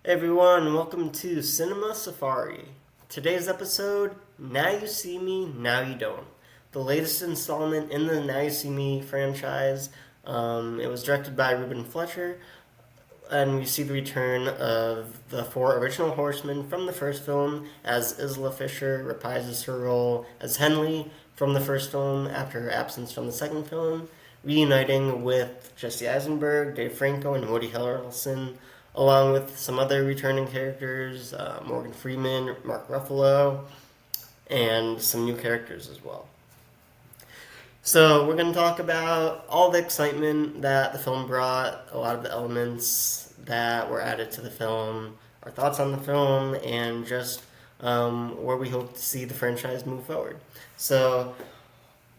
Hey everyone, welcome to Cinema Safari. Today's episode, Now You See Me, Now You Don't. The latest installment in the Now You See Me franchise. It was directed by Ruben Fletcher, and we see the return of the four original horsemen from the first film as Isla Fisher reprises her role as Henley from the first film after her absence from the second film, reuniting with Jesse Eisenberg, Dave Franco, and Woody Harrelson, along with some other returning characters, Morgan Freeman, Mark Ruffalo, and some new characters as well. So we're going to talk about all the excitement that the film brought, a lot of the elements that were added to the film, our thoughts on the film, and just where we hope to see the franchise move forward. So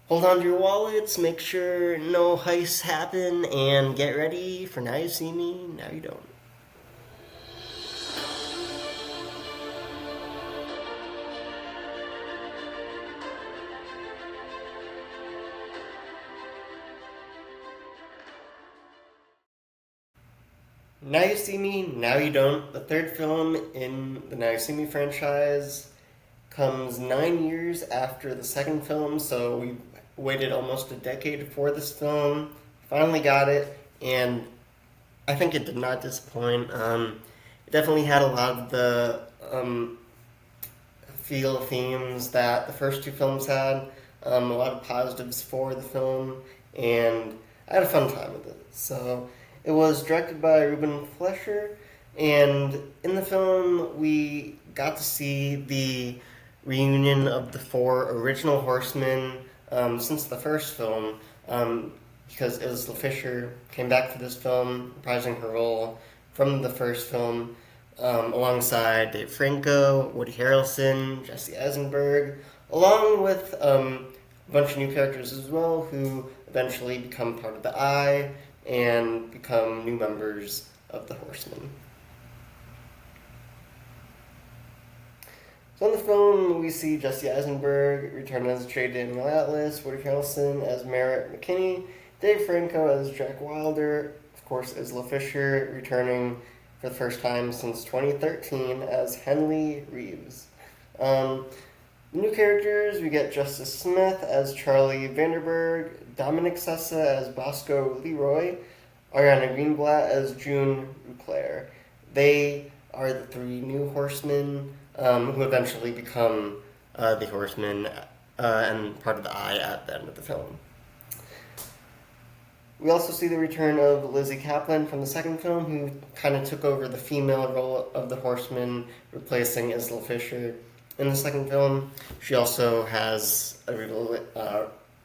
hold on to your wallets, make sure no heists happen, and get ready for Now You See Me, Now You Don't. Now You See Me, Now You Don't, the third film in the Now You See Me franchise, comes 9 years after the second film, so we waited almost a decade for this film. Finally got it, and I think it did not disappoint. It definitely had a lot of the feel themes that the first two films had, a lot of positives for the film, and I had a fun time with it. So it was directed by Ruben Fleischer, and in the film we got to see the reunion of the four original horsemen since the first film, because Isla Fisher came back for this film, reprising her role from the first film, alongside Dave Franco, Woody Harrelson, Jesse Eisenberg, along with a bunch of new characters as well who eventually become part of the Eye and become new members of the Horsemen. So in the film, we see Jesse Eisenberg return as J. Daniel Atlas, Woody Harrelson as Merritt McKinney, Dave Franco as Jack Wilder, of course Isla Fisher returning for the first time since 2013 as Henley Reeves. New characters, we get Justice Smith as Charlie Vanderberg, Dominic Sessa as Bosco Leroy, Ariana Greenblatt as June Ruclair. They are the three new horsemen who eventually become the horsemen and part of the Eye at the end of the film. We also see the return of Lizzie Kaplan from the second film, who kind of took over the female role of the horseman, replacing Isla Fisher in the second film. She also has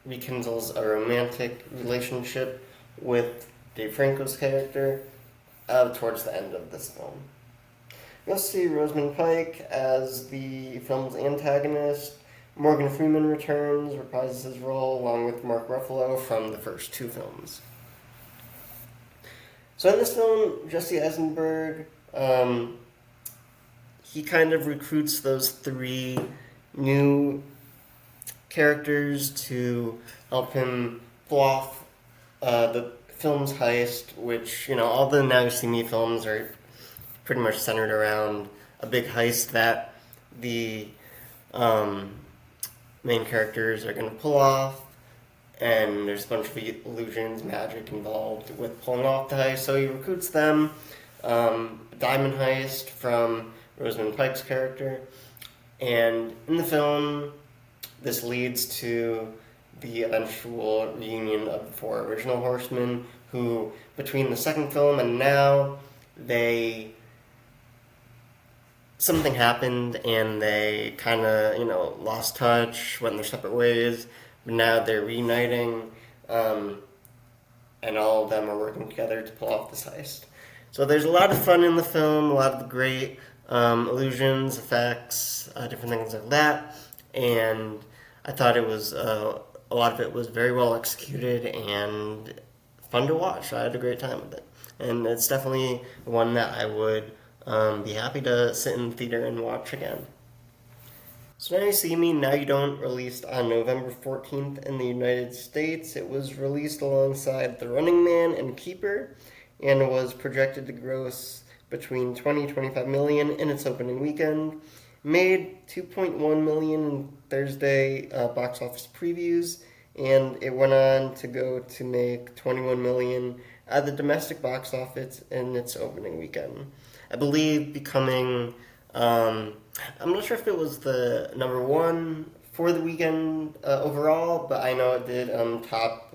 rekindles a romantic relationship with Dave Franco's character towards the end of this film. We also see Rosamund Pike as the film's antagonist. Morgan Freeman returns, reprises his role along with Mark Ruffalo from the first two films. So in this film, Jesse Eisenberg, he kind of recruits those three new characters to help him pull off the film's heist, which, all the Now You See Me films are pretty much centered around a big heist that the main characters are going to pull off, and there's a bunch of illusions, magic involved with pulling off the heist, so he recruits them. Diamond heist from Rosamund Pike's character, and in the film, this leads to the eventual reunion of the four original horsemen, who, between the second film and now, something happened and they kind of, lost touch, went their separate ways, but now they're reuniting, and all of them are working together to pull off this heist. So there's a lot of fun in the film, a lot of great illusions, effects, different things like that, and I thought it was, a lot of it was very well executed and fun to watch. I had a great time with it, and it's definitely one that I would be happy to sit in the theater and watch again. So Now You See Me, Now You Don't, released on November 14th in the United States. It was released alongside The Running Man and Keeper, and was projected to gross between 20-25 million in its opening weekend. Made 2.1 million in Thursday box office previews, and it went on to go to make 21 million at the domestic box office in its opening weekend. I believe becoming, I'm not sure if it was the number one for the weekend overall, but I know it did top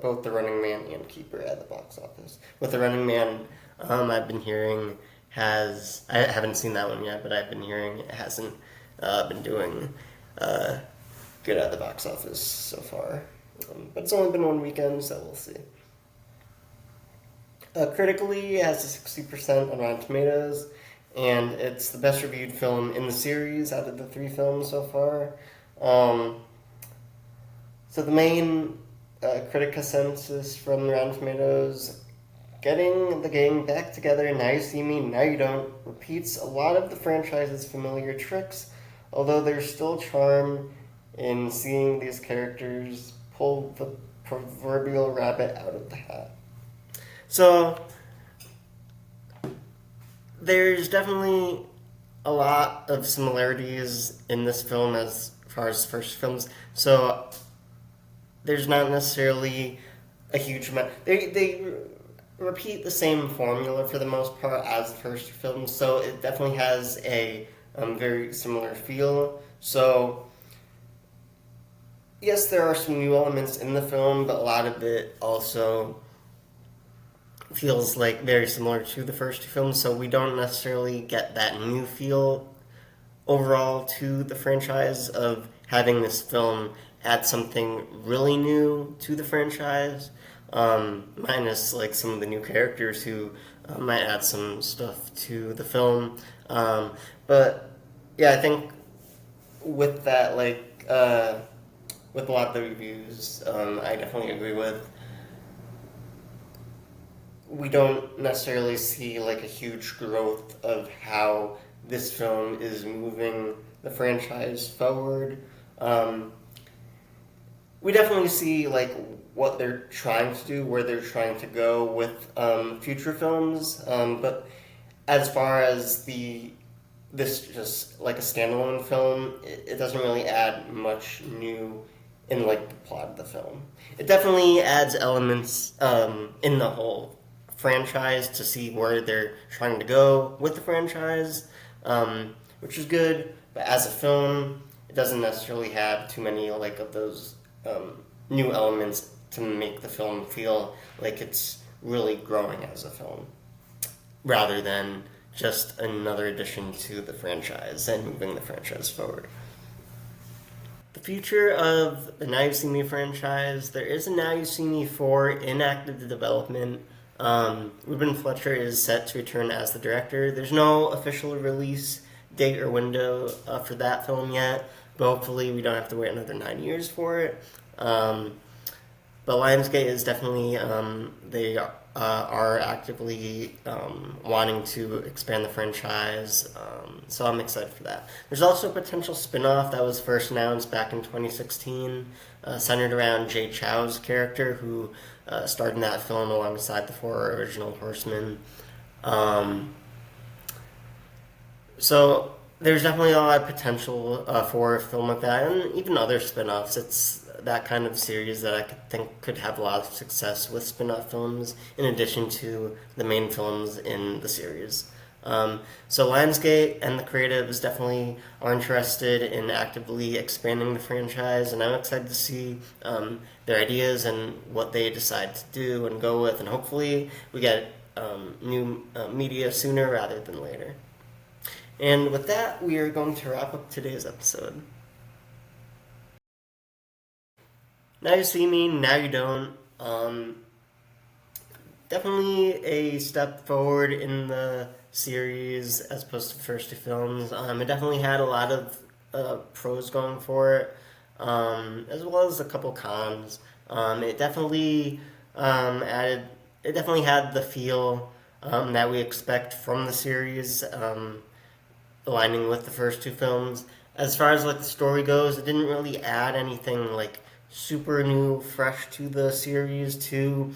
both The Running Man and Keeper at the box office. With The Running Man, I've been hearing I haven't seen that one yet, but I've been hearing it hasn't been doing good at the box office so far. But it's only been one weekend, so we'll see. Critically, it has a 60% on Rotten Tomatoes, and it's the best reviewed film in the series out of the 3 films so far. So the main critic consensus from Rotten Tomatoes: getting the gang back together, now you see me, now you don't, repeats a lot of the franchise's familiar tricks, although there's still charm in seeing these characters pull the proverbial rabbit out of the hat. So, there's definitely a lot of similarities in this film as far as first films. So, there's not necessarily a huge amount. They repeat the same formula for the most part as the first film, so it definitely has a very similar feel. So, yes, there are some new elements in the film, but a lot of it also feels like very similar to the first 2 films, so we don't necessarily get that new feel overall to the franchise of having this film add something really new to the franchise, minus like some of the new characters who might add some stuff to the film. But yeah, I think with that, with a lot of the reviews, I definitely agree with. We don't necessarily see like a huge growth of how this film is moving the franchise forward. We definitely see like what they're trying to do, where they're trying to go with future films. But as far as this just like a standalone film, it doesn't really add much new in like the plot of the film. It definitely adds elements in the whole franchise to see where they're trying to go with the franchise, which is good. But as a film, it doesn't necessarily have too many like of those new elements to make the film feel like it's really growing as a film, rather than just another addition to the franchise and moving the franchise forward. The future of the Now You See Me franchise: there is a Now You See Me 4 in active development. Ruben Fletcher is set to return as the director. There's no official release date or window for that film yet, but hopefully we don't have to wait another 9 years for it. But Lionsgate is definitely, they are actively wanting to expand the franchise, so I'm excited for that. There's also a potential spin-off that was first announced back in 2016, centered around Jay Chou's character, who starred in that film alongside the 4 original Horsemen. So there's definitely a lot of potential for a film like that, and even other spin-offs. It's that kind of series that I think could have a lot of success with spin-off films in addition to the main films in the series. So Lionsgate and the creatives definitely are interested in actively expanding the franchise, and I'm excited to see their ideas and what they decide to do and go with, and hopefully we get new media sooner rather than later. And with that, we are going to wrap up today's episode. Now You See Me, Now You Don't. Definitely a step forward in the series as opposed to the first 2 films. It definitely had a lot of pros going for it, as well as a couple cons. It definitely it definitely had the feel that we expect from the series, aligning with the first 2 films. As far as like the story goes, it didn't really add anything like super new, fresh to the series to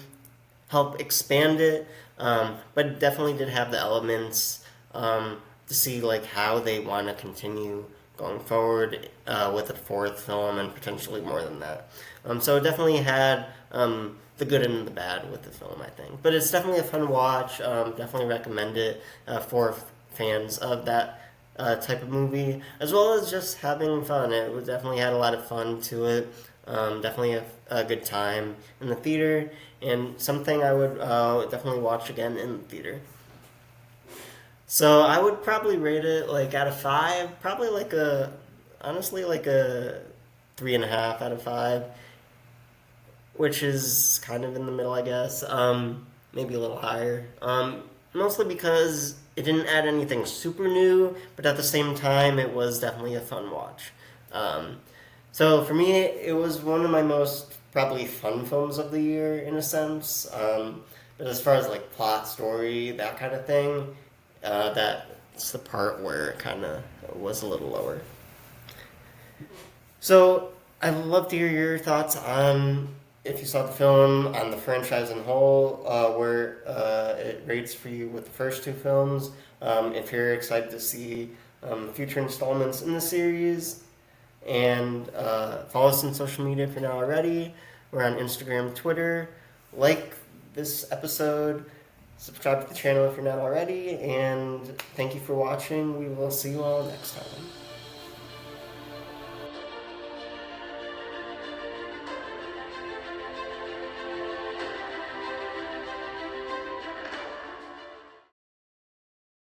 help expand it, but it definitely did have the elements to see like how they want to continue going forward with a fourth film and potentially more than that. So it definitely had the good and the bad with the film, I think. But it's definitely a fun watch. Definitely recommend it for fans of that type of movie, as well as just having fun. It definitely had a lot of fun to it. Definitely a good time in the theater, and something I would definitely watch again in the theater. So I would probably rate it like out of five, probably like a honestly like a 3.5 out of five, which is kind of in the middle, I guess. Maybe a little higher. Mostly because it didn't add anything super new, but at the same time, it was definitely a fun watch. Um, so for me, it was one of my most probably fun films of the year in a sense. But as far as like plot, story, that kind of thing, that's the part where it kind of was a little lower. So I'd love to hear your thoughts on if you saw the film, on the franchise in whole, where it rates for you with the first two films. If you're excited to see future installments in the series, and follow us on social media if you're not already. We're on Instagram, Twitter. Like this episode, subscribe to the channel if you're not already, and thank you for watching. We will see you all next time.